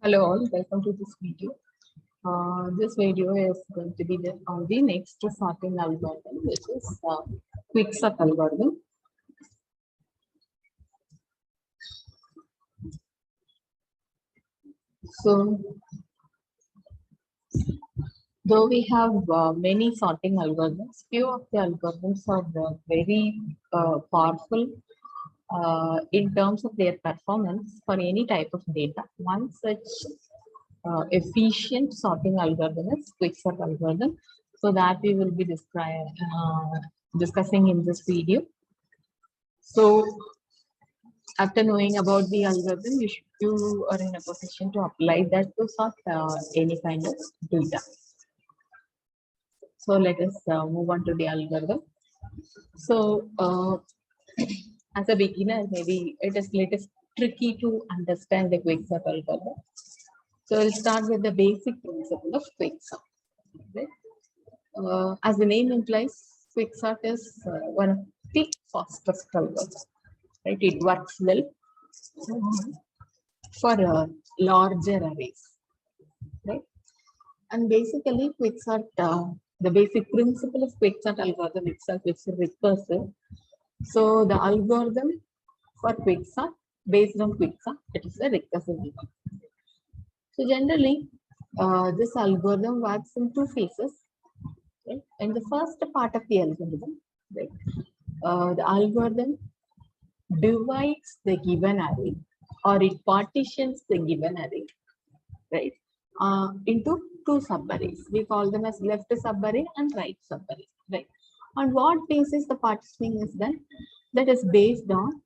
Hello all, welcome to this video. This video is going to be on the next sorting algorithm, which is QuickSort algorithm. So, though we have many sorting algorithms, few of the algorithms are very powerful in terms of their performance for any type of data. One such efficient sorting algorithm is QuickSort algorithm. So that we will be discussing in this video. So after knowing about the algorithm, you are in a position to apply that to sort any kind of data. So let us move on to the algorithm. So as a beginner, maybe it is little tricky to understand the QuickSort algorithm. So we'll start with the basic principle of QuickSort. Right? As the name implies, QuickSort is one of the fastest algorithms. Right? It works well for larger arrays. Right? And basically, QuickSort, the basic principle of QuickSort algorithm itself is recursive. So the algorithm for QuickSort, based on QuickSort, it is a recursive algorithm. So generally, this algorithm works in two phases. Right? In the first part of the algorithm, right, the algorithm divides the given array, or it partitions the given array, right, into two subarrays. We call them as left subarray and right subarray. Right? On what basis the partitioning is done? That is based on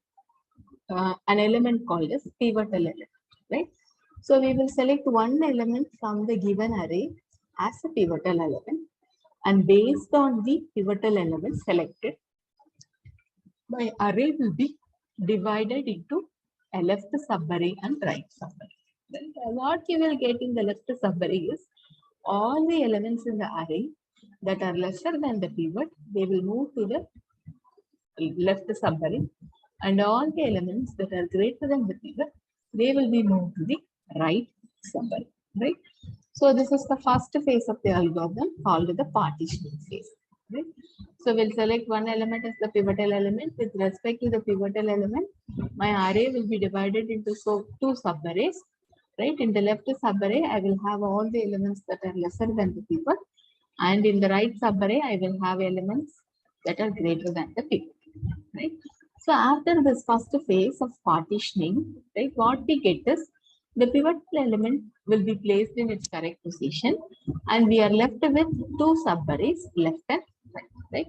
an element called as pivotal element. Right? So we will select one element from the given array as a pivotal element, and based on the pivotal element selected, my array will be divided into a left subarray and right subarray. Right? What you will get in the left subarray is all the elements in the array that are lesser than the pivot, they will move to the left subarray, and all the elements that are greater than the pivot, they will be moved to the right subarray. Right? So this is the first phase of the algorithm called the partitioning phase. Right? So we'll select one element as the pivotal element. With respect to the pivotal element, my array will be divided into two subarrays. Right? In the left subarray, I will have all the elements that are lesser than the pivot, and in the right subarray, I will have elements that are greater than the pivot. Right? So after this first phase of partitioning, right, what we get is the pivotal element will be placed in its correct position, and we are left with two subarrays, left and right. Right?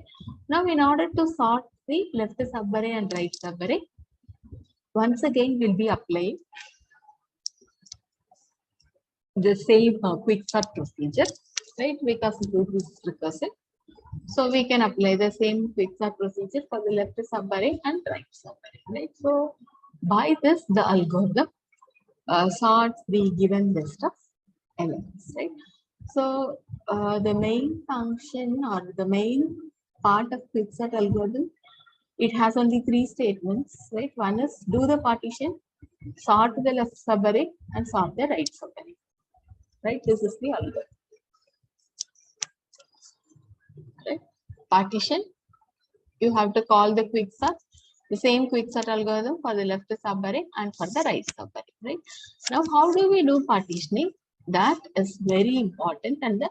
Now, in order to sort the left subarray and right subarray, once again we'll be applying the same QuickSort procedure, right? Because it is recursive. So we can apply the same QuickSort procedure for the left subarray and right subarray. Right? So by this, the algorithm sorts the given list of elements. Right? So the main function or the main part of QuickSort algorithm, it has only three statements. Right? One is do the partition, sort the left subarray, and sort the right subarray. Right? This is the algorithm. Right? Partition, you have to call the QuickSort, the same QuickSort algorithm for the left subarray and for the right subarray. Right? Now, how do we do partitioning? That is very important and the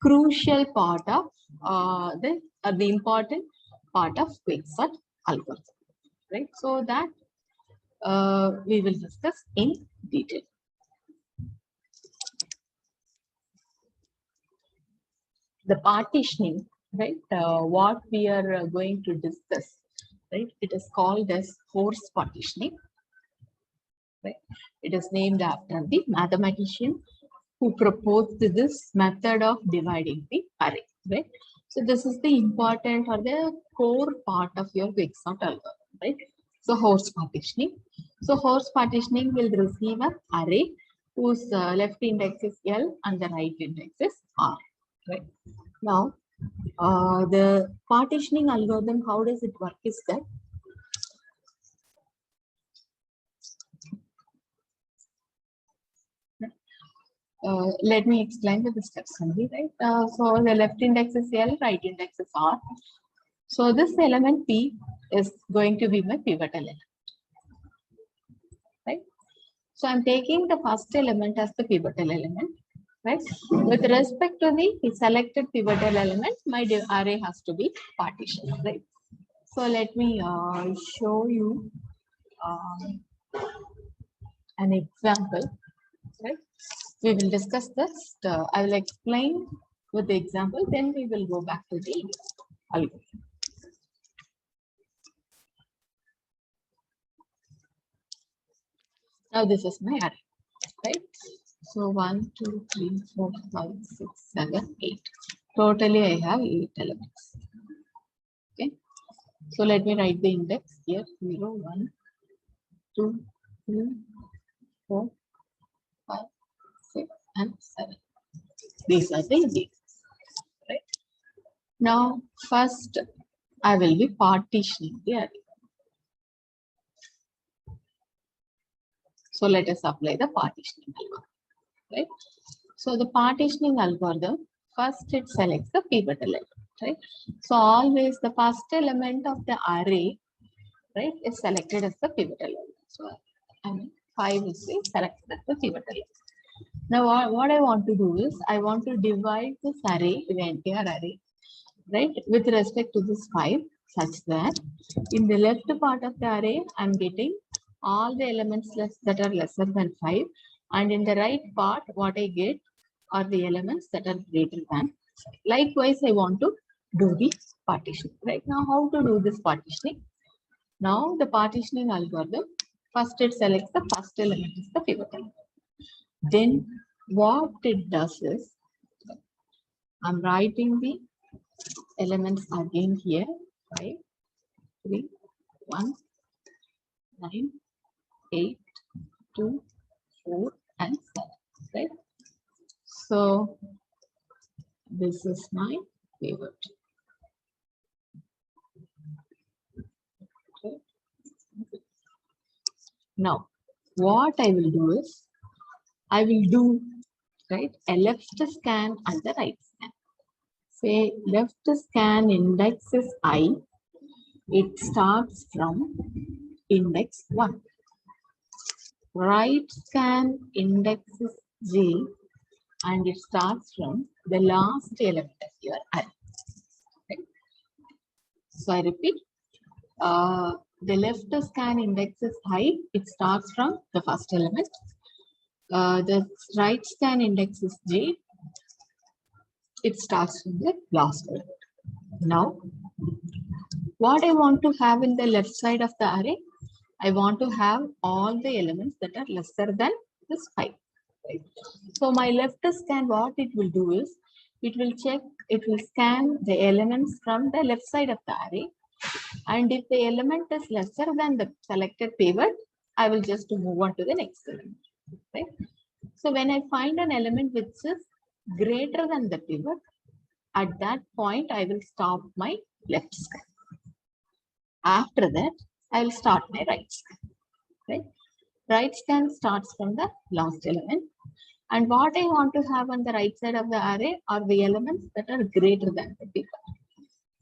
crucial part of the important part of QuickSort algorithm. Right? So that we will discuss in detail. The partitioning, right? What we are going to discuss, right? It is called as force partitioning. Right? It is named after the mathematician who proposed this method of dividing the array. Right? So this is the important or the core part of your QuickSort algorithm. Right? So horse partitioning. So horse partitioning will receive an array whose left index is L and the right index is R. Right? Now, the partitioning algorithm, how does it work is that let me explain the steps only, right? So the left index is L, right index is R. So this element P is going to be my pivotal element, right? So I'm taking the first element as the pivotal element, right? With respect to the selected pivotal element, my array has to be partitioned, right? So let me show you an example, right? We will discuss this. I will explain with the example, then we will go back to the algorithm. Now this is my array, right? So 1, 2, 3, 4, 5, 6, 7, 8. Totally I have 8 elements. Okay. So let me write the index here. 0, 1, 2, 3, 4, 5, 6, and 7. These are the indexes, right? Now first I will be partitioning the array. So let us apply the partitioning algorithm, right? So the partitioning algorithm, first it selects the pivotal element, right? So always the first element of the array, right, is selected as the pivotal element. So I mean 5 is selected as the pivotal element. Now what I want to do is I want to divide this array, the entire array, right, with respect to this 5, such that in the left part of the array I'm getting all the elements that are lesser than 5, and in the right part what I get are the elements that are greater than 5. Likewise, I want to do the partitioning. Right now, how to do this partitioning? Now the partitioning algorithm, first it selects the first element is the pivot element. Then what it does is, I'm writing the elements again here, 5, 3, 1, 9, 8, 2, 4, and 7, right? So this is my pivot. Okay. Now, what I will do is, I will do, right, a left scan and the right scan. Say left scan index is I, it starts from index 1. Right scan index is J, and it starts from the last element of your array. Okay. So I repeat, the left scan index is I, it starts from the first element. The right scan index is J, it starts from the last element. Now, what I want to have in the left side of the array, I want to have all the elements that are lesser than this 5. Right? So my left scan, what it will do is, it will scan the elements from the left side of the array. And if the element is lesser than the selected pivot, I will just move on to the next element. Right? So when I find an element which is greater than the pivot, at that point, I will stop my left scan. After that, I will start my right scan. Right? Right scan starts from the last element. And what I want to have on the right side of the array are the elements that are greater than the pivot.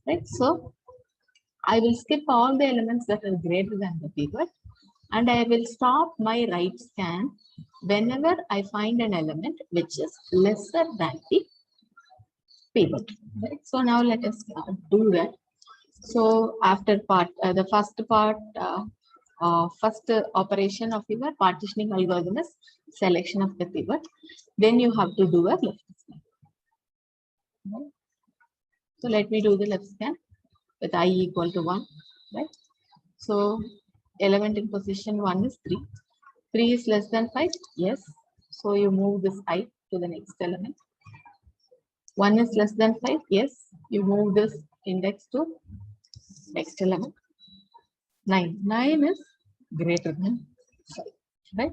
Right? So I will skip all the elements that are greater than the pivot, and I will stop my right scan whenever I find an element which is lesser than the pivot. Right? So now let us do that. So after the first operation of your partitioning algorithm is selection of the pivot. Then you have to do a left scan. Right? So let me do the left scan with I equal to 1. Right? So element in position 1 is 3. 3 is less than 5. Yes. So you move this I to the next element. 1 is less than 5. Yes. You move this index to next element. 9. 9 is greater than 5. Right?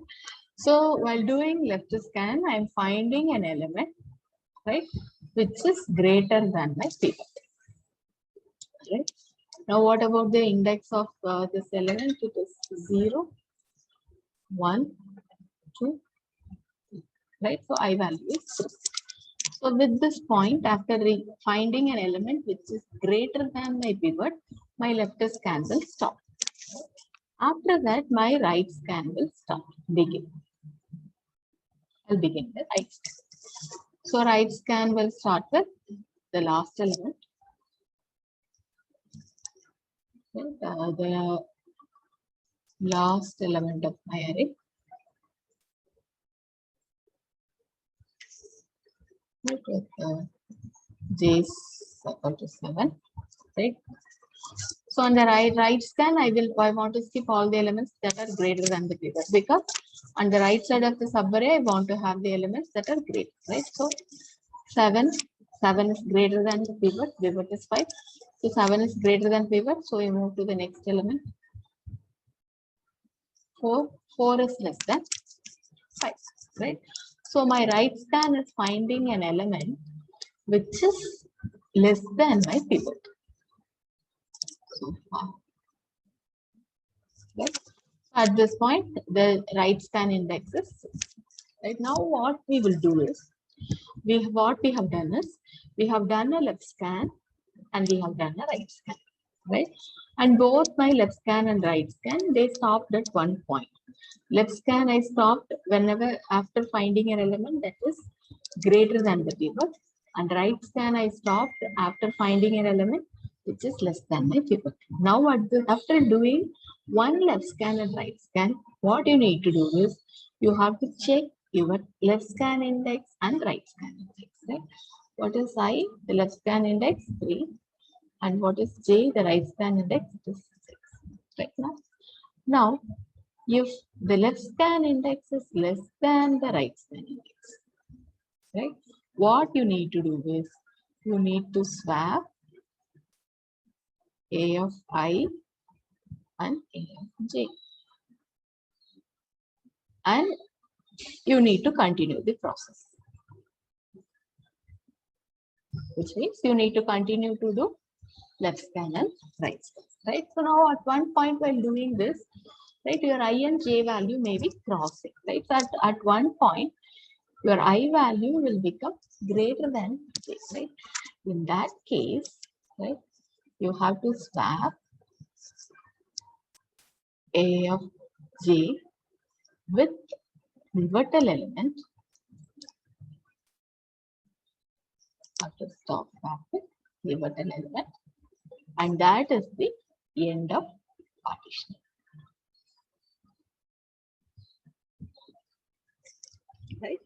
So while doing left scan, I am finding an element, right, which is greater than my pivot. Right? Now, what about the index of this element? It is 0, 1, 2, 3. right? So I value is 3. So with this point, after finding an element which is greater than my pivot, my left scan will stop. After that, my right scan will start. I'll begin the right scan. So right scan will start with the last element. The last element of my array. With j is equal to 7, right? So on the right scan, I want to skip all the elements that are greater than the pivot, because on the right side of the subarray, I want to have the elements that are greater, right? So 7 is greater than the pivot is 5. So 7 is greater than pivot, so we move to the next element. 4 is less than 5, right? So my right scan is finding an element which is less than my pivot. So far. Right? At this point, the right scan index is 6. Right now, what we will do is, we have done a left scan and we have done a right scan, right? And both my left scan and right scan, they stopped at one point. Left scan I stopped whenever after finding an element that is greater than the pivot, and right scan I stopped after finding an element which is less than my pivot. Now after doing one left scan and right scan, what you need to do is you have to check your left scan index and right scan index, right? What is I? The left scan index 3, and what is j? The right scan index is 6. Right now. Now, if the left scan index is less than the right scan index, right? What you need to do is you need to swap A of I and A of j. And you need to continue the process. Which means you need to continue to do left scan and right scan, right? So now at one point while doing this, right, your I and j value may be crossing, right? So at one point, your I value will become greater than j, right? In that case, right, you have to swap A of j with pivotal element. Have to stop back with pivotal element, and that is the end of partitioning. Right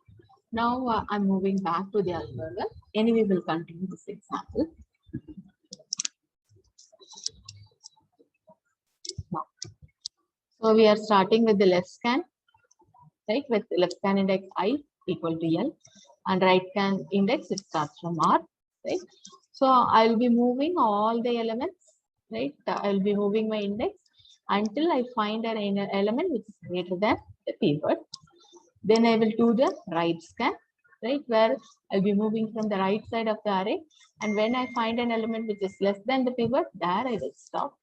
now, I'm moving back to the algorithm. Anyway, we'll continue this example. Now, so we are starting with the left scan, right? With the left scan index I equal to L, and right scan index it starts from R, right? So I'll be moving all the elements, right? I'll be moving my index until I find an element which is greater than the pivot. Then I will do the right scan, right? Where I'll be moving from the right side of the array. And when I find an element which is less than the pivot, there I will stop,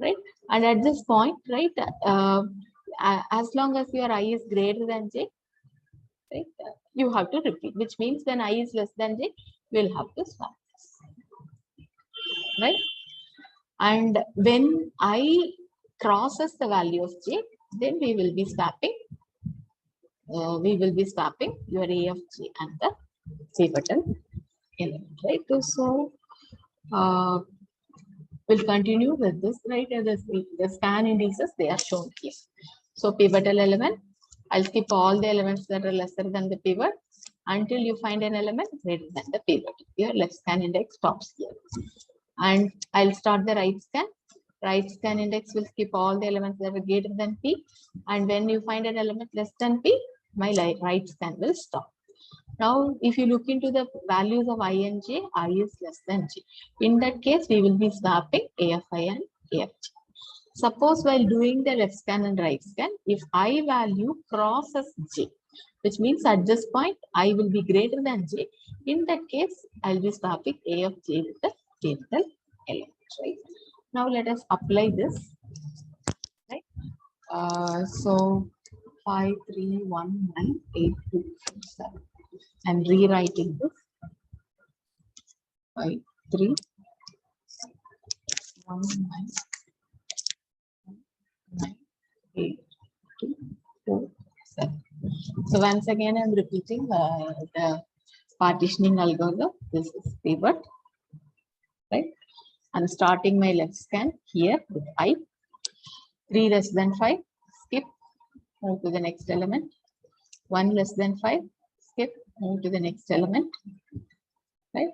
right? And at this point, right, as long as your I is greater than j, right, you have to repeat, which means when I is less than j, we'll have to swap this, right? And when I crosses the value of j, then we will be swapping. Your A of j and the pivotal element, right? So we'll continue with this, right? The scan indices, they are shown here. So pivotal element, I'll skip all the elements that are lesser than the pivot until you find an element greater than the pivot. Your left scan index stops here. And I'll start the right scan. Right scan index will skip all the elements that are greater than p. And when you find an element less than p, my right scan will stop. Now, if you look into the values of I and j, I is less than j. In that case, we will be swapping A of I and A of j. Suppose while doing the left scan and right scan, if I value crosses j, which means at this point, I will be greater than j. In that case, I'll be swapping A of j with the pivotal element, right? Now, let us apply this, right? So 5, 3, 1, 9, 8, 2, 7. I'm rewriting this. 5, 3, 1, 9, 9, 8, 2, 4, 7. So once again, I'm repeating the partitioning algorithm. This is pivot, right? I'm starting my left scan here with I. 3 less than 5, skip, move to the next element. 1 less than 5, skip, move to the next element, right?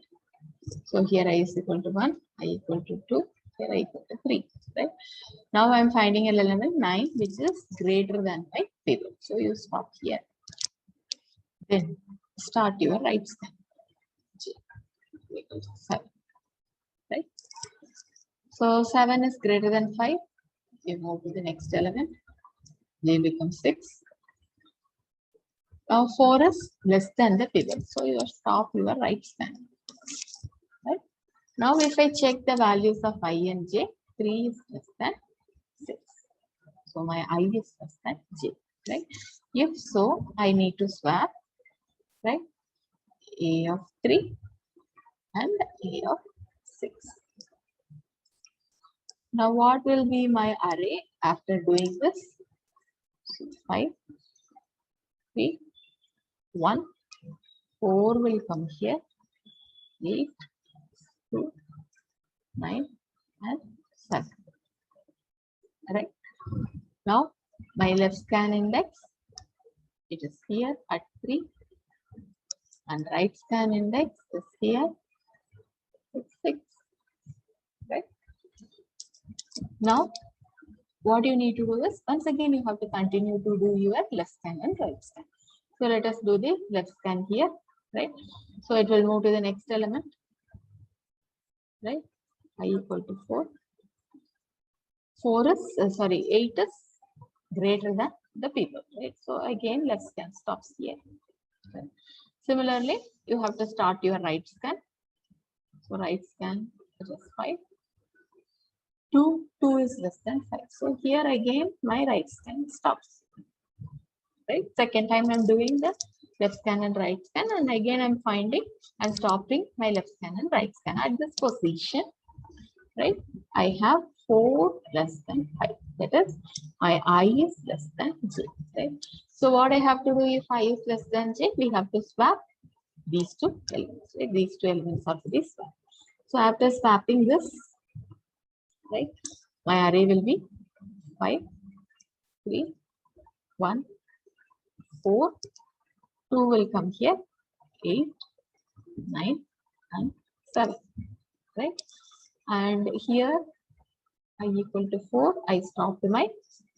So here I is equal to 1, I equal to 2, here I equal to 3, right? Now I'm finding an element 9, which is greater than my pivot. So you stop here. Then start your right scan. J equal to 7, right? So 7 is greater than 5. You move to the next element. J becomes 6. Now 4 is less than the pivot. So you stop your right scan. Right? Now if I check the values of I and j, 3 is less than 6. So my I is less than j. Right? If so, I need to swap, right? A of 3 and A of 6. Now what will be my array after doing this? So 5, 3, 1, 4 will come here, 8, 2, 9, and 7. Right? Now my left scan index, it is here at 3, and right scan index is here at 6. Right? Now what you need to do is, once again you have to continue to do your left scan and right scan. So let us do the left scan here, right? So it will move to the next element, right? I equal to 4. 4 is, 8 is greater than the pivot, right? So again, left scan stops here. Right? Similarly, you have to start your right scan. So right scan is 5. 2 is less than 5. So here again, my right scan stops. Right? Second time I'm doing the left scan and right scan, and again I'm stopping my left scan and right scan at this position. Right? I have 4 less than 5. That is, my I is less than j. Right? So what I have to do if I is less than j, we have to swap these two elements. Right? These two elements are to be swapped. So after swapping this, right, my array will be 5, 3, 1, 4, 2 will come here, 8, 9, and 7. Right? And here I equal to 4, I stop my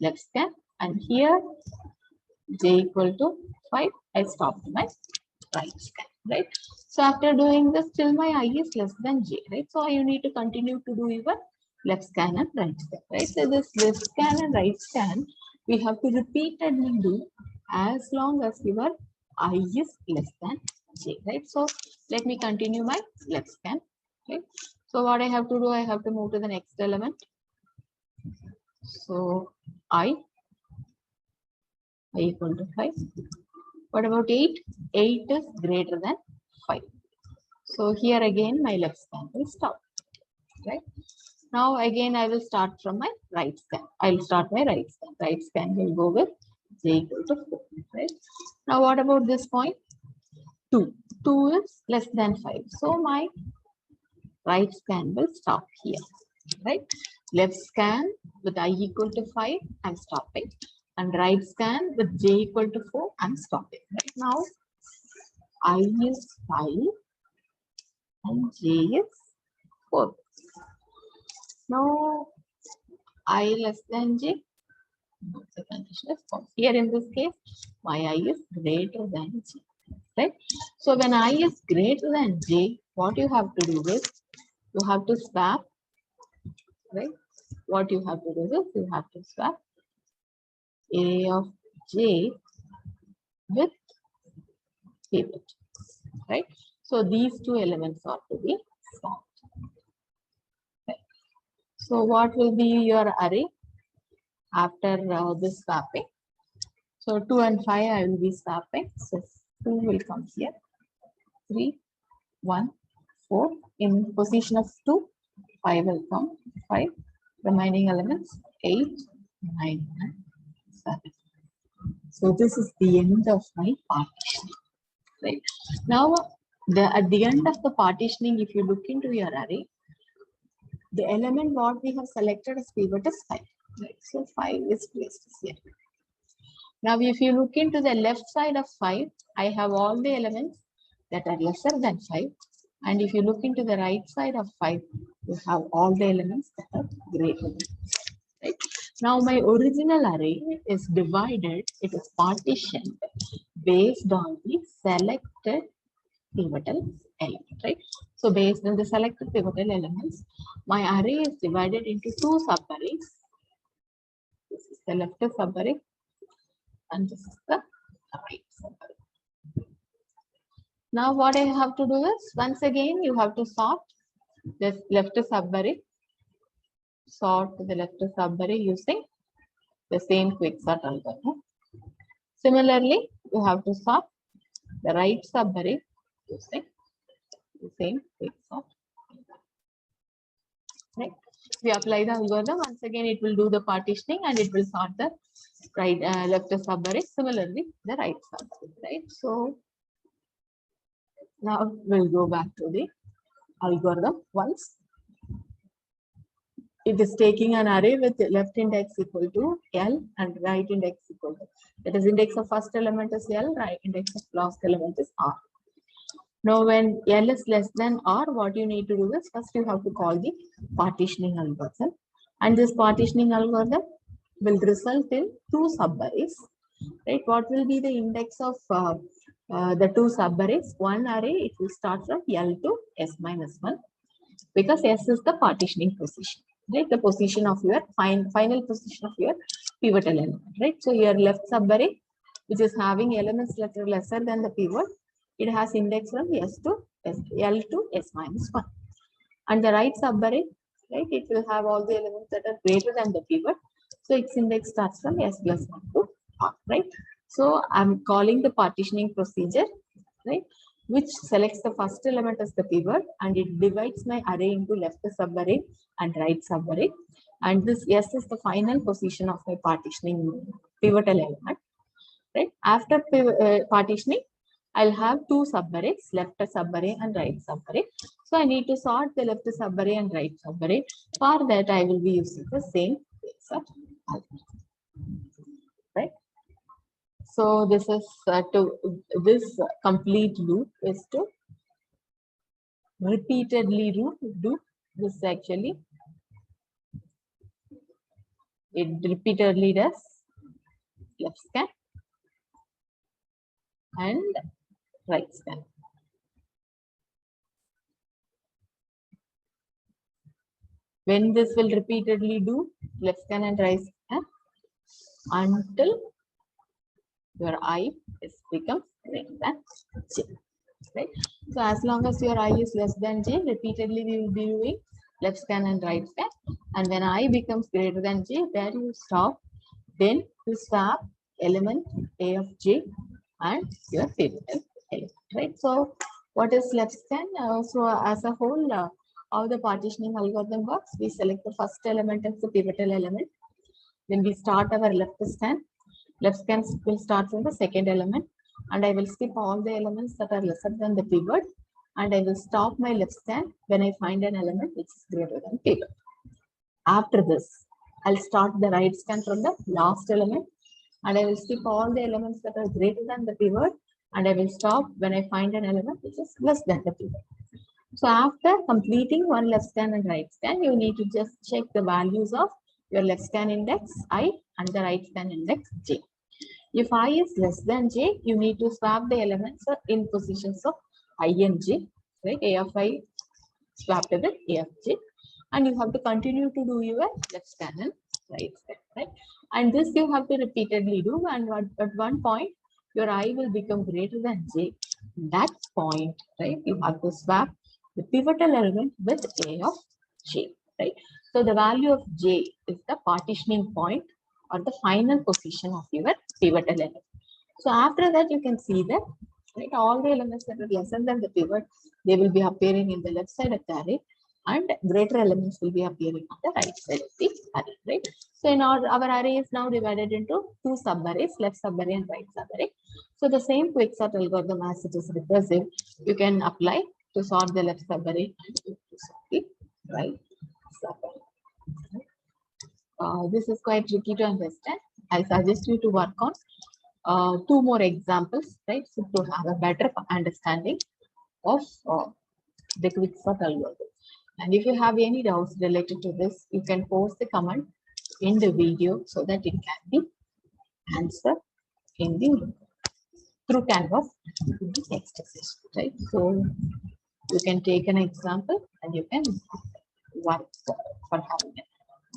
left scan, and here j equal to 5, I stop my right scan. Right? So after doing this, till my I is less than j. Right? So you need to continue to do your left scan and right scan. Right? So this left scan and right scan, we have to repeatedly do as long as your I is less than j. Right? So let me continue my left scan. Okay. So what I have to do, I have to move to the next element. So I equal to 5. What about 8? 8 is greater than 5. So here again my left scan will stop. Right? Now again I will start from my right scan. I will start my right scan. Right scan will go with j equal to 4. Right? Now what about this point? 2. 2 is less than 5. So my right scan will stop here. Right? Left scan with I equal to 5, I'm stopping. And right scan with j equal to 4, I'm stopping. Right? Now I is 5 and j is 4. Now I less than j, the condition is false. Here in this case, my I is greater than j. Right? So when I is greater than j, what you have to do is, you have to swap. Right? What you have to do is, you have to swap A of j with pivot. Right? So these two elements are to be swapped. Right? So what will be your array after this swapping? So 2 and 5 I will be swapping. So 2 will come here. 3, 1, 4. In position of 2, 5 will come. 5. Remaining elements 8, 9, and 7. So this is the end of my partitioning. Right. Now, at the end of the partitioning, if you look into your array, the element what we have selected as pivot is 5. Right. So 5 is placed here. Now, if you look into the left side of 5, I have all the elements that are lesser than 5. And if you look into the right side of 5, you have all the elements that are greater than 5. Right. Now, my original array is divided, it is partitioned based on the selected pivotal element, right? So based on the selected pivotal elements, my array is divided into 2 subarrays. This is the left subarray and this is the right subarray. Now what I have to do is, once again, you have to sort this left subarray, sort the left subarray using the same QuickSort algorithm. Similarly, you have to sort the right subarray using the same QuickSort. Right. If we apply the algorithm, once again it will do the partitioning and it will sort the right left subarray. Similarly, the right subarray. Right. So now we'll go back to the algorithm once. It is taking an array with left index equal to L and right index equal to, that is, index of first element is L, right index of last element is R. Now, when L is less than R, what you need to do is, first you have to call the partitioning algorithm. And this partitioning algorithm will result in 2 subarrays. Right? What will be the index of the 2 subarrays? One array, it will start from L to S minus 1, because S is the partitioning position. Right? The position of your final position of your pivotal element. Right? So your left subarray, which is having elements that are lesser than the pivot, it has index from S to S, L to S minus 1. And the right subarray, right, it will have all the elements that are greater than the pivot. So its index starts from S plus 1 to R, right? So I'm calling the partitioning procedure, right, which selects the first element as the pivot and it divides my array into left subarray and right subarray. And this S is the final position of my partitioning pivotal element, right? After partitioning, I'll have 2 subarrays, left subarray and right subarray. So I need to sort the left subarray and right subarray. For that, I will be using the same QuickSort algorithm. Right? So this is this complete loop is to repeatedly do this. Actually, it repeatedly does left scan and right scan. When this will repeatedly do left scan and right scan until your I is becomes greater than J. Right? So as long as your I is less than J, repeatedly we will be doing left scan and right scan. And when I becomes greater than J, there you stop. Then you swap element A of J and your pivotal element. Right? So what is left scan? So as a whole, how the partitioning algorithm works, we select the first element as the pivotal element. Then we start our left scan. Left scan will start from the second element and I will skip all the elements that are lesser than the pivot and I will stop my left scan when I find an element which is greater than pivot. After this, I'll start the right scan from the last element and I will skip all the elements that are greater than the pivot and I will stop when I find an element which is less than the pivot. So after completing one left scan and right scan, you need to just check the values of your left scan index I and the right scan index J. If I is less than J, you need to swap the elements in positions of I and J, right? A of I swapped with A of J. And you have to continue to do your left scan and right scan, right? And this you have to repeatedly do. And at one point, your I will become greater than J. That point, right? You have to swap the pivotal element with A of J, right? So the value of J is the partitioning point or the final position of your pivotal element. So after that, you can see that, right, all the elements that are lesser than the pivot, they will be appearing in the left side of the array, and greater elements will be appearing on the right side of the array, right? So in our array is now divided into two sub-arrays, left sub-array and right sub-array. So the same quicksort algorithm as it is recursive, you can apply to sort the left sub-array and to sort the right sub-array. This is quite tricky to understand. I suggest you to work on two more examples, right? So to have a better understanding of the quicksort algorithm. And if you have any doubts related to this, you can post the comment in the video so that it can be answered in the through Canvas in the next session, right? So you can take an example and you can work for having a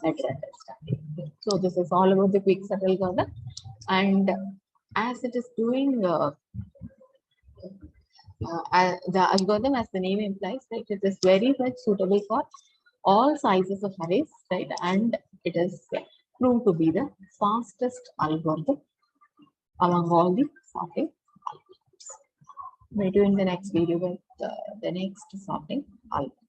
better understanding. So this is all about the quicksort algorithm, and as it is doing the algorithm, as the name implies, right, it is very much suitable for all sizes of arrays, right, and it is proved to be the fastest algorithm among all the sorting algorithms. We'll do in the next video with the next sorting algorithm.